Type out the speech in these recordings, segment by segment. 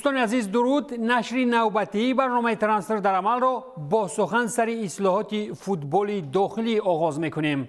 دوستان عزیز درود. نشر نوبتی برنامه ترانسفر در عمل را با سخن سر اصلاحات فوتبال داخلی آغاز میکنیم.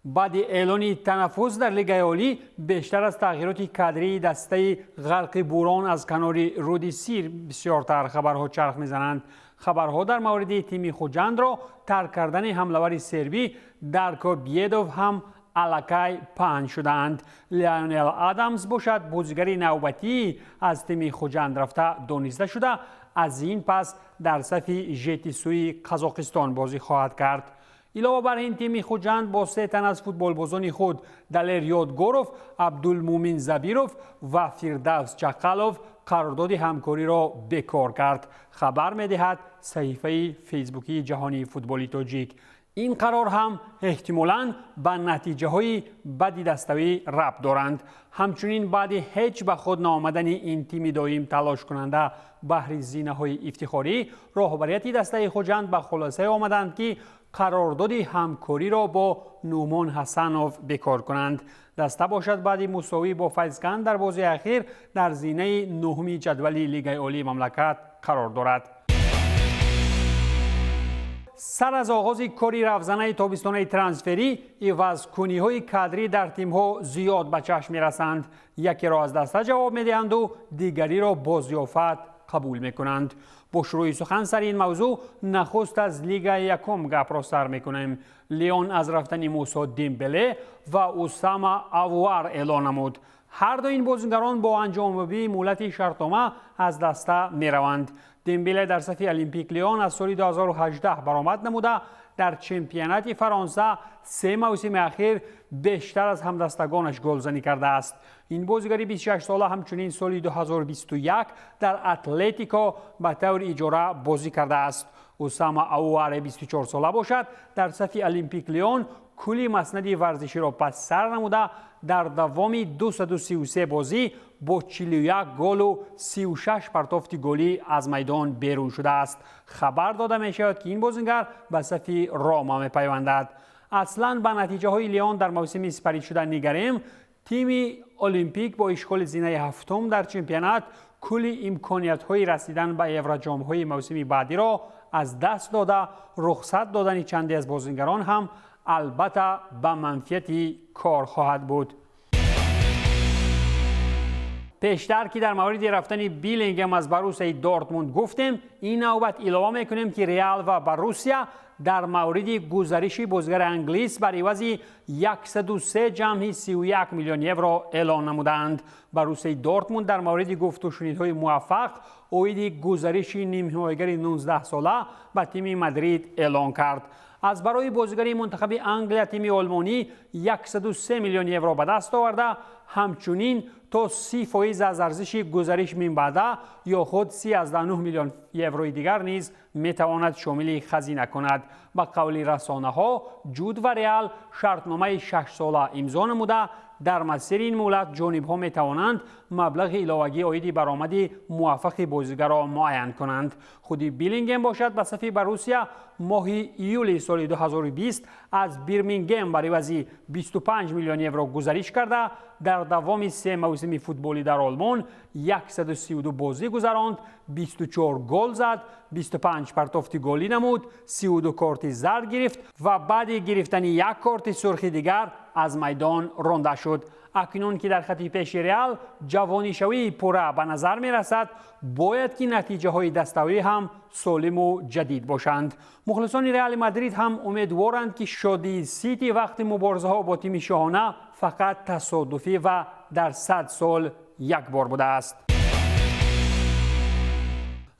بعد اعلان تنفس در لیگ عالی بیشتر از تغییرات کادری دسته غرق بوران از کنار رود سیر بسیارتر خبرها چرخ میزنند. خبرها در مورد تیم خوجند را ترک کردن حمله‌ور سربی دارکو بیدوف هم الکی پهن شدند. لیونل آدامز باشد بازیگر نوبتی از تیم خوجند رفته دانسته شده از این پس در صف ژتسوی قزاقستان بازی خواهد کرد. علاوه بر این تیم خوجند با 3 تن از فوتبالبازان خود دلیر یادگوروف، عبدالمومن زبیروف و فیردوس چقلوف قرارداد همکاری را بکار کرد. خبر می‌دهد صحیفه فیسبوکی جهانی فوتبالی تاجیک. این قرار هم احتمالاً به نتیجه‌های بدی دستوی ربط دارند. همچنین بعد هیچ به خود نآمدن این تیم دایم تلاش کننده بهر زینه‌های افتخاری، رهبریت دسته خوجند به خلاصه آمدند که قرارداد همکاری را با نومان حسنوف بکار کنند. دسته باشد بعد مساوی با فیضکند در بازی اخیر در زینه نهمی جدول لیگ عالی مملکت قرار دارد. سر از آغاز کاری رفزنه تابستان ترانسفری، عوض‌کنی‌های کادری در تیم‌ها زیاد به چشم می‌رسند. یکی را از دسته جواب می‌دهند و دیگری را با ضیافت قبول می‌کنند. با شروع سخن سر این موضوع نخست از لیگ یکم گپ را سر می‌کنیم. لیون از رفتن موسی دیمبله و اوساما آوار اعلان نمود. هر دو این بازیگران با انجام‌یابی مهلت شرطنامه از دسته می‌روند. دیمبله در صف المپیک لیون از سال 2018 برآمد نموده در چمپیونات فرانسه 3 موسم اخیر بیشتر از همدستگانش گلزنی کرده است. این بازیگر 26 ساله همچنین سال 2021 در اتلتیکو به طور اجاره بازی کرده است. اوساما آوار 24 ساله باشد در صف المپیک لیون کلی مسند ورزشی را پس سر نموده در دوام 233 بازی با 41 گل و 36 پرتافت گلی از میدان بیرون شده است. خبر داده می شود که این بازیگر به صف راما می پیوندد. اصلا به نتیجه های لیون در موسم سپری شده نگریم. تیم المپیک با اشغال زینه هفتم در چمپیونات کلی امکانیت های رسیدن به یوروجام های موسم بعدی را از دست داده. رخصت دادن چندی از بازیگران هم البته به منفیت کار خواهد بود. پیشتر که در مورد رفتن بیلینگهم از بروسیا دورتموند گفتیم، این نوبت علاوه میکنیم که ریال و بروسیا در مورد گزارش بازیگر انگلیس بر عوض 103.31 میلیون یورو اعلان نمودند. بروسیا دورتموند در مورد گفت و شنیدهای موفق اوید گزارش نیمه‌نهاییگر 19 ساله به تیم مادرید اعلان کرد. از برای بازیگر منتخب انگلیا تیم آلمانی 103 میلیون یورو به دست آورده. همچنین تا 30% از ارزش گزارش من بعده یا خود 39 میلیون یورو دیگر نیز میتواند شامل خزینه کند. با قول رسانه ها جود و ریال شرطنامه 6 ساله امضا نموده. در مسیر این مهلت جانب ها می توانند مبلغ علاوگی عاید برآمد موفق بازیگر را معین کنند. خود بیلینگهم باشد به صف بروسیا ماه ایولی سال 2020 از بیرمینگهم برای عوض 25 میلیون یورو گزارش کرده. در دوام 3 موسم فوتبالی در آلمان 132 بازی گذراند، 24 گل زد، 25 پرتافت گلی نمود، 32 کارت زرد گرفت و بعد گرفتن یک کارت سرخ دیگر از میدان رانده شد. اکنون که در خط پیش ریال جوانی شوی پوره به نظر می رسد، باید که نتیجه های دستاوی هم سالم و جدید باشند. مخلصان ریال مادرید هم امیدوارند که شادی سیتی وقت مبارزه ها با تیم شاهانه فقط تصادفی و در 100 سال یک بار بوده است.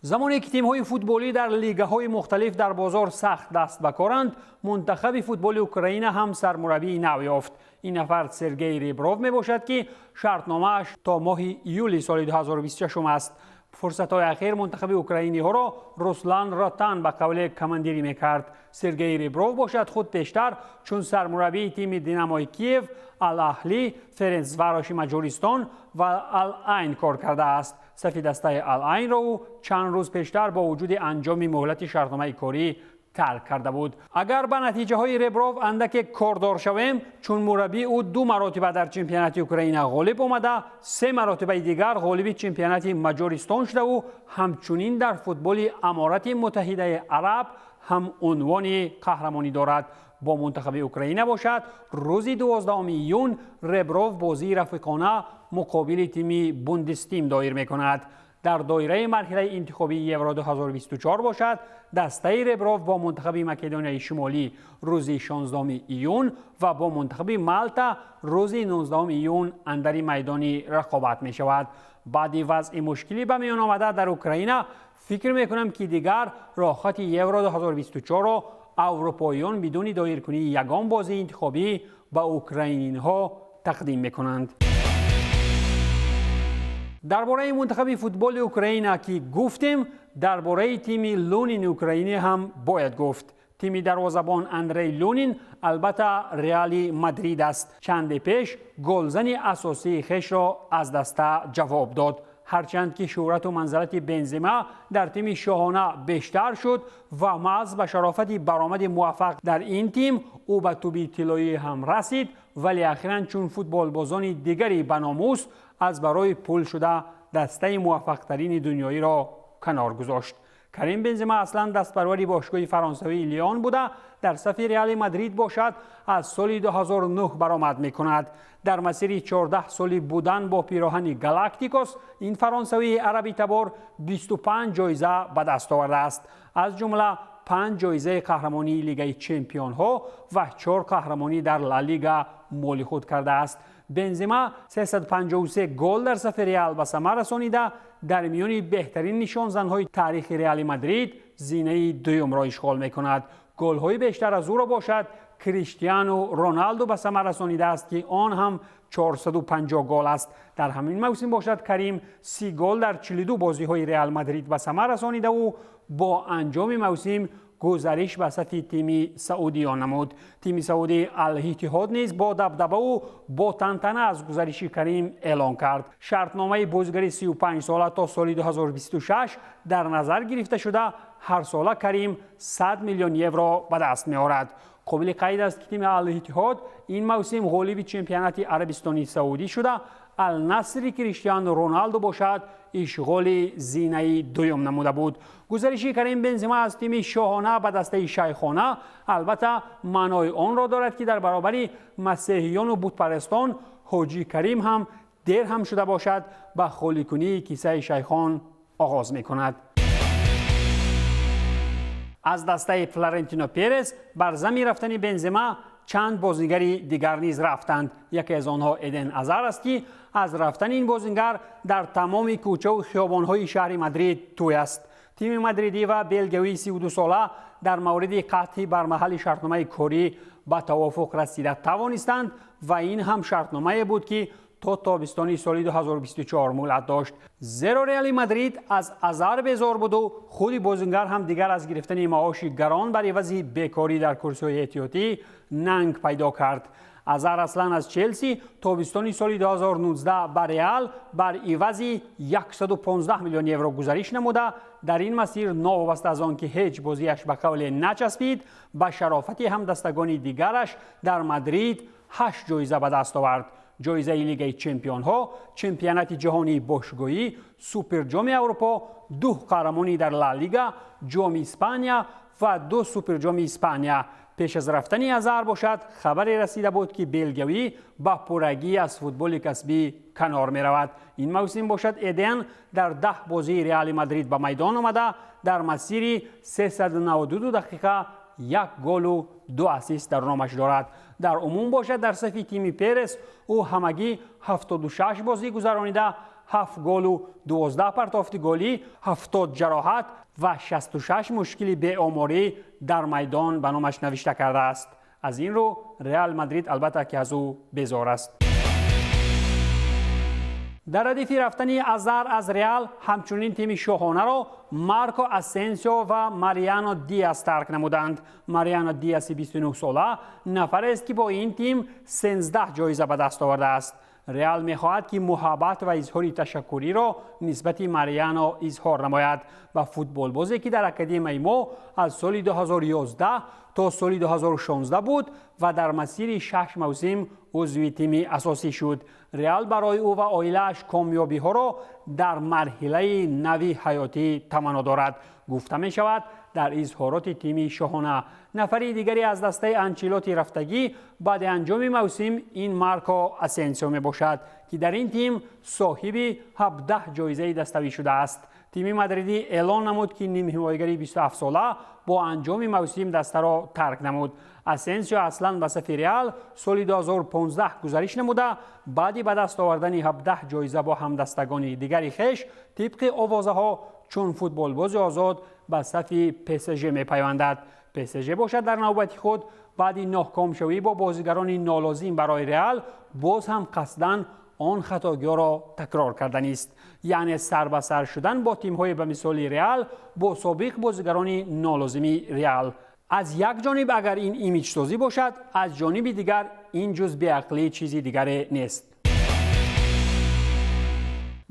زمانی که تیم‌های فوتبالی در لیگ‌های مختلف در بازار سخت دست به کارند، منتخب فوتبال اوکراین هم سرمربی نو یافت. این نفر سرگئی ریبروف می باشد که شرطنامه‌اش تا ماه ایولی سال 2026 است. فرصت‌های اخیر منتخب اوکراینی ها را روسلان راتان به قول کماندیری می‌کرد. سرگئی ریبروف باشد خود پیشتر چون سرمربی تیم دیناموی کیف، الاهلی، فرنچواروش مجارستان و العین کار کرده است. صف دسته العین را او چند روز پیشتر با وجود انجام مهلت شرطنامه کاری ترک کرده بود. اگر به نتیجه های ربروف اندک کاردار شویم، چون مربی او 2 مرتبه در چمپیونات اوکراین غالب آمده، 3 مرتبه دیگر غالب چمپیونات مجارستان شده و همچنین در فوتبال امارات متحده عرب هم عنوان قهرمانی دارد. با منتخب اوکراین باشد روز 12 ایون ربروف بازی رفیقانه مقابل تیم بوندستیم دایر میکند. در دایره مرحله انتخابی یورو 2024 باشد دسته ربروف با منتخب مکدونیای شمالی روز 16 ایون و با منتخب مالتا روز 19 ایون اندر میدان رقابت می شود. بعد وضع مشکلی به میان آمده در اوکراین، فکر می کنم که دیگر راه خط یورو 2024 را اروپاییان بدون دایر کنی یگان بازی انتخابی به اوکراینی ها تقدیم می کنند. درباره منتخب فوتبال اوکراین که گفتیم، درباره تیم لونین اوکراینی هم باید گفت. تیم دروازه‌بان اندری لونین البته رئال مادرید است. چند پیش گلزن اساسی خیش را از دست جواب داد. هرچند که شهرت و منزلت بنزما در تیم شاهانه بیشتر شد و محض به شرافت برآمد موفق در این تیم او به توپ طلایی هم رسید، ولی اخیراً چون فوتبال بازان دیگری به ناموس از برای پول شده دسته موفق ترین دنیایی را کنار گذاشت. کریم بنزما اصلا دستپروری باشگاه فرانسوی لیون بوده، در صف رئال مادرید باشد از سال 2009 برآمد می کند. در مسیر 14 سالی بودن با پیراهن گالاکتیکوس این فرانسوی عربی تبار 25 جایزه به دست آورده است، از جمله 5 جایزه قهرمانی لیگ چمپیون ها و 4 قهرمانی در لالیگا مال خود کرده است. بنزما 353 گل در صف رئال به ثمر رسانیده، در میان بهترین نشان زنهای تاریخ رئال مادرید زینه دوم را اشغال می کند. گل های بیشتر از او را باشد کریستیانو رونالدو به ثمر رسانیده است که آن هم 450 گل است. در همین موسم باشد کریم 30 گل در 42 بازی های رئال مادرید به ثمر رسانیده و با انجام موسم گزارش به سطح تیم سعودیان نمود. تیم سعودی الاتحاد نیز با دبدبه و با تنتنه از گزارش کریم اعلان کرد. شرطنامه بازیگر 35 ساله تا سال 2026 در نظر گرفته شده، هر ساله کریم 100 میلیون یورو به دست می آورد. قابل قید است که تیم الاتحاد این موسم غالب چمپیونات عربستان سعودی شده. النصر کریستیانو رونالدو باشد اشغال زینه دوم نموده بود. گزارش کریم بنزما از تیم شاهانه به دسته شیخانه البته معنای آن را دارد که در برابر مسیحیان و بتپرستان حاجی کریم هم دیر هم شده باشد به خالی کنی کیسه شیخان آغاز می کند. از دسته فلورنتینو پرز بر زمین رفتن بنزما چند بازیگر دیگر نیز رفتند. یکی از آنها ایدن هازارد است که از رفتن این بازیگر در تمام کوچه و خیابان‌های شهر مادرید توی است. تیم مادریدی و بلگیایی 32 ساله در مورد قطعی بر محل شرطنامه کاری به توافق رسیده توانستند و این هم شرطنامه بود که تا تابستان سال 2024 مهلت داشت. زیرا رئال مادرید از هازارد بیزار بود و خود بازیگر هم دیگر از گرفتن معاش گران بر عوض بیکاری در کورس‌های احتیاطی ننگ پیدا کرد. هازارد اصلا از چلسی تابستان سال 2019 بر رئال بر عوض 115 میلیون یورو گزارش نموده. در این مسیر ناوابسته از آن که هیچ بازیش به قول نچسبید، به شرافت همدستگان دیگرش در مادرید 8 جایزه به دست آورد. جایزه لیگ چمپیون ها، چمپیونات جهانی باشگاهی، سوپر جام اروپا، 2 قهرمانی در لالیگا، جام اسپانیا و 2 سوپر جام اسپانیا. پیش از رفتن هازارد باشد خبری رسیده بود که بلگیایی با پرگی از فوتبال کسبی کنار می رود. این موسم باشد ایدن در 10 بازی رئال مادرید به میدان آمده، در مسیر 392 دقیقه 1 گل و 2 اسیست در نامش دارد. در عموم باشد در صف تیم پرز او همگی 76 بازی گذرانیده، 7 گل و 12 پرتافت گلی، 70 جراحت و 66 مشکلی بی‌آماری در میدان به نامش نوشته کرده است. از این رو رئال مادرید البته که از او بیزار است. در ردیف رفتن هازارد از رئال همچنین تیم شاهانه را مارکو اسنسیو و ماریانو دیاز ترک نمودند. ماریانو دیاز 29 ساله نفر است که با این تیم 13 جایزه به دست آورده است. رئال می‌خواهد که محبت و اظهار تشکری را نسبت ماریانو اظهار نماید و فوتبال بازی که در اکادمی ما از سال 2011 تا سال 2016 بود و در مسیر 6 موسم عضو تیم اساسی شد. رئال برای او و عائله‌اش کامیابی‌ها را در مرحله نوی حیاتی تمنا دارد. گفته می شود در اظهارات تیم شاهانه. نفری دیگری از دسته انچیلوتی رفتگی بعد انجام موسم این مارکو اسنسیو می باشد که در این تیم صاحب 17 جایزه دستوی شده است. تیم مادریدی اعلان نمود که نیم حمایتگری 27 ساله با انجام موسم دسته را ترک نمود. اسنسیو اصلا به صف رئال سال 2015 گزارش نموده بعدی به دست آوردن 17 جایزه با همدستگان دیگری خویش طبق آوازه ها چون فوتبال باز آزاد به صف PSG می پیوندد. PSG باشد در نوبت خود بعد ناکام شوی با بازیگران نالازم برای رئال باز هم قصداً آن خطاگی را تکرار کردن است، یعنی سر به سر شدن با تیم‌های به مثال رئال با سابق بازیگران نالازمی رئال. از یک جانب اگر این ایمیج سازی باشد، از جانب دیگر این جز بی‌عقلی چیزی دیگر نیست.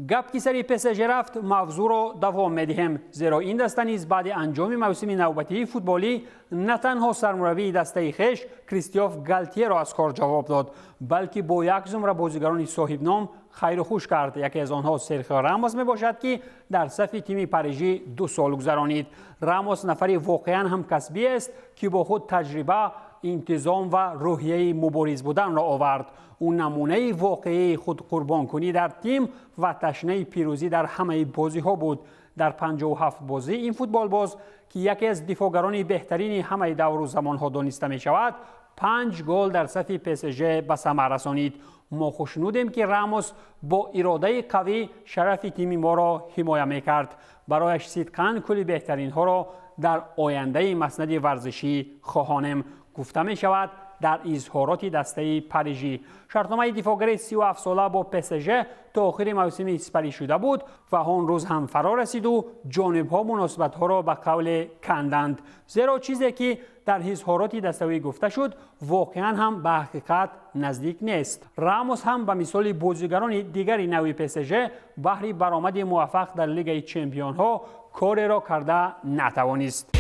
گپ که سری PSG رفت موضوع را دوام می‌دهیم، زیرا این دسته نیز بعد انجام موسم نوبتی فوتبالی نه تنها سرمربی دسته خویش کریستیاف گالتیه را از کار جواب داد، بلکه با یک زمره بازیگران صاحب نام خیر و خوش کرد. یکی از آنها سرخیو راموس می باشد که در صف تیم پاریژی 2 سال گذرانید. راموس نفری واقعا هم کسبی است که با خود تجربه، انتظام و روحیه مبارز بودن را آورد. او نمونه واقعی خود قربان کنی در تیم و تشنه پیروزی در همه بازی ها بود. در 57 بازی این فوتبال باز که یکی از دفاعگران بهترین همه دور و زمان ها دانسته می شود 5 گل در صف PSG به ثمر رسانید. ما خوشنودیم که راموس با اراده قوی شرف تیم ما را حمایت می کرد. برایش صدقاً کلی بهترین ها را در آینده مسند ورزشی خواهانیم. گفته می شود در اظهارات دسته پاریژی. شرطنامه دفاعگر 37 ساله با PSG تا آخر موسم سپری شده بود و آن روز هم فرا رسید و جانب‌ها مناسبت‌ها را به قول کندند، زیرا چیزی که در اظهارات دسته‌ای گفته شد واقعاً هم به حقیقت نزدیک نیست. راموس هم به مثال بازیگران دیگری نوی PSG بهر برآمد موفق در لیگ چمپیون‌ها کاری را کرده نتوانست.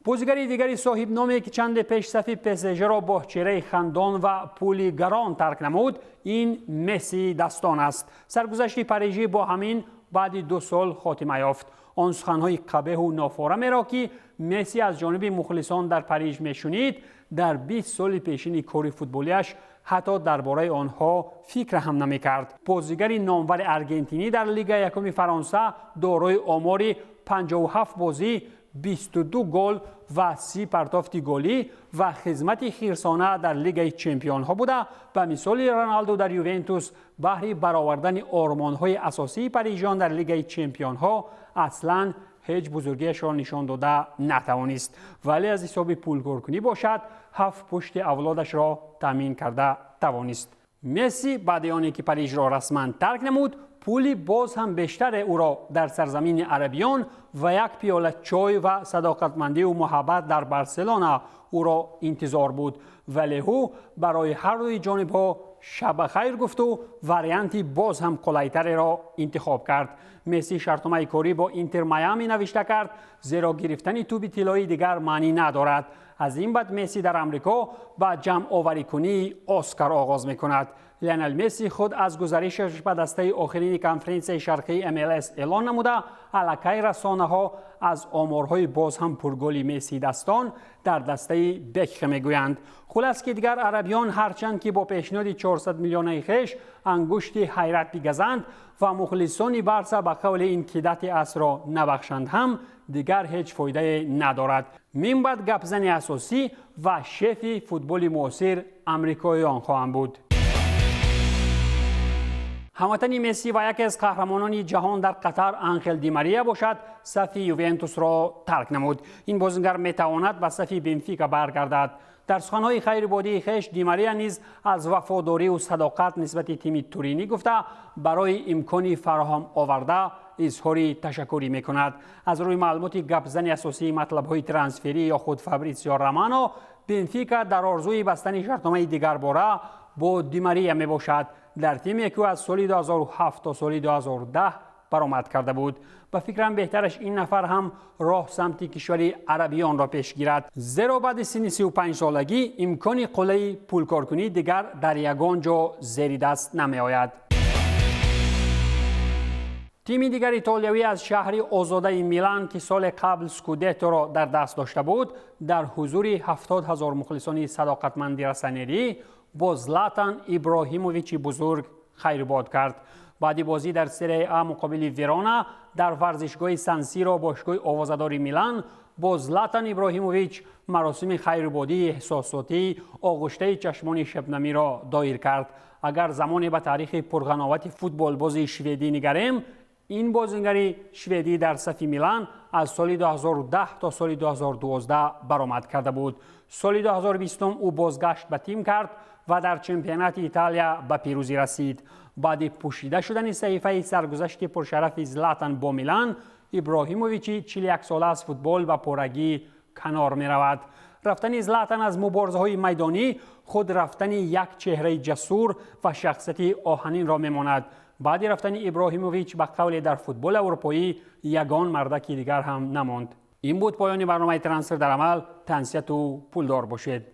بازیگر دیگری صاحب نامی که چند پیش صف PSG را با چهره خندان و پول گران ترک نمود این مسی دستان است. سرگذشت پاریژی با همین بعد 2 سال خاتمه یافت. آن سخن‌های قبیح و نافارمی را که مسی از جانب مخلصان در پاریژ میشنید در 20 سال پیشین کار فوتبالیش حتی درباره آنها فکر هم نمی‌کرد. بازیگر نامور آرژانتینی در لیگ یکم فرانسه دارای آمار 57 بازی، 22 گل و 30 پرتافت گلی و خدمت خیرسانه در لیگ چمپیون ها بوده. به مثال رونالدو در یوونتوس بهر برآوردن آرمان‌های اساسی پاریژیان در لیگ چمپیون ها اصلاً هیچ بزرگیش را نشان داده نتوانست، ولی از حساب پولگرکنی باشد 7 پشت اولادش را تامین کرده توانست. مسی بعد آنی که پاریژ را رسما ترک نمود پولی باز هم بیشتر او را در سرزمین عربیان و یک پیاله چای و صداقتمندی و محبت در بارسلونا او را انتظار بود، ولی او برای هر دوی جانب‌ها شب خیر گفت و وریانتی باز هم قلایتر را انتخاب کرد. مسی شرطنامه کاری با اینتر میامی نوشته کرد، زیرا گرفتن توپ طلایی دیگر معنی ندارد. از این بعد مسی در آمریکا با جمع آوری کنی اسکار آغاز می‌کند. لیونل مسی خود از گزارشش به دسته آخرین کنفرانس شرقی MLS اعلان نموده علاقه رسانه‌ها از آمارهای باز هم پرگلی مسی دستان در دسته بکخ میگویند. خلاص که دیگر عربیان هرچند که با پیشنهاد 400 میلیون خویش انگشت حیرت بگزند و مخلصان بارسا به قول این کیدت اصل را نبخشند هم دیگر هیچ فایده ندارد. من بعد گپزنی اساسی و شیف فوتبال معاصر آمریکاییان خواهند بود. هموطن مسی و یکی از قهرمانان جهان در قطر آنخل دی ماریا باشد صف یوونتوس را ترک نمود. این بازیگر میتواند به صف بنفیکا برگردد. در سخن‌های خیربادی خویش دی ماریا نیز از وفاداری و صداقت نسبت تیم تورینی گفته برای امکانی فراهم آورده اظهار تشکری میکند. از روی معلومات گپزن اساسی مطلب‌های ترانسفری یا خود فابریزیو رومانو بنفیکا در آرزوی بستن شرطنامه دیگر باره با دیماریا می باشد، در تیمی که از سال 2007 تا سال 2010 برآمد کرده بود. و فکرم بهترش این نفر هم راه سمت کشور عربیان را پیش گیرد، زیرا بعد سن 35 سالگی امکان قله پول کارکنی دیگر در یگان جا زیر دست نمی آید. تیم دیگر ایتالیایی از شهر آزاده میلان که سال قبل سکودتو را در دست داشته بود، در حضور 70,000 مخلصان صداقتمند رسانه‌ای با زلاتان ابراهیموویچ بزرگ خیرباد کرد. بعد بازی در سری آ مقابل ویرونا در ورزشگاه سان سیرو باشگاه آوازه‌دار میلان با زلاتان ابراهیموویچ مراسم خیربادی احساساتی آغشته چشمان شبنمی را دایر کرد. اگر زمانی به تاریخ پرقناوت فوتبال بازی شوئدی نگریم، این بازیگر شوئدی در صف میلان از سال 2010 تا سال 2012 برآمد کرده بود. سال 2020 او بازگشت به تیم کرد و در چمپیونات ایتالیا به پیروزی رسید. بعد پوشیده شدن صحیفه سرگذشت پرشرف زلاتان با میلان، ابراهیموویچ 41 ساله از فوتبال و پرگی کنار می رود. رفتن زلاتان از مبارزه‌های میدانی خود رفتن یک چهره جسور و شخصیت آهنین را میماند. بعد رفتن ابراهیموویچ به قول در فوتبال اروپایی یگان مردکی دیگر هم نماند. این بود پایان برنامه ترانسفر در عمل. تنسیت و پولدار باشید.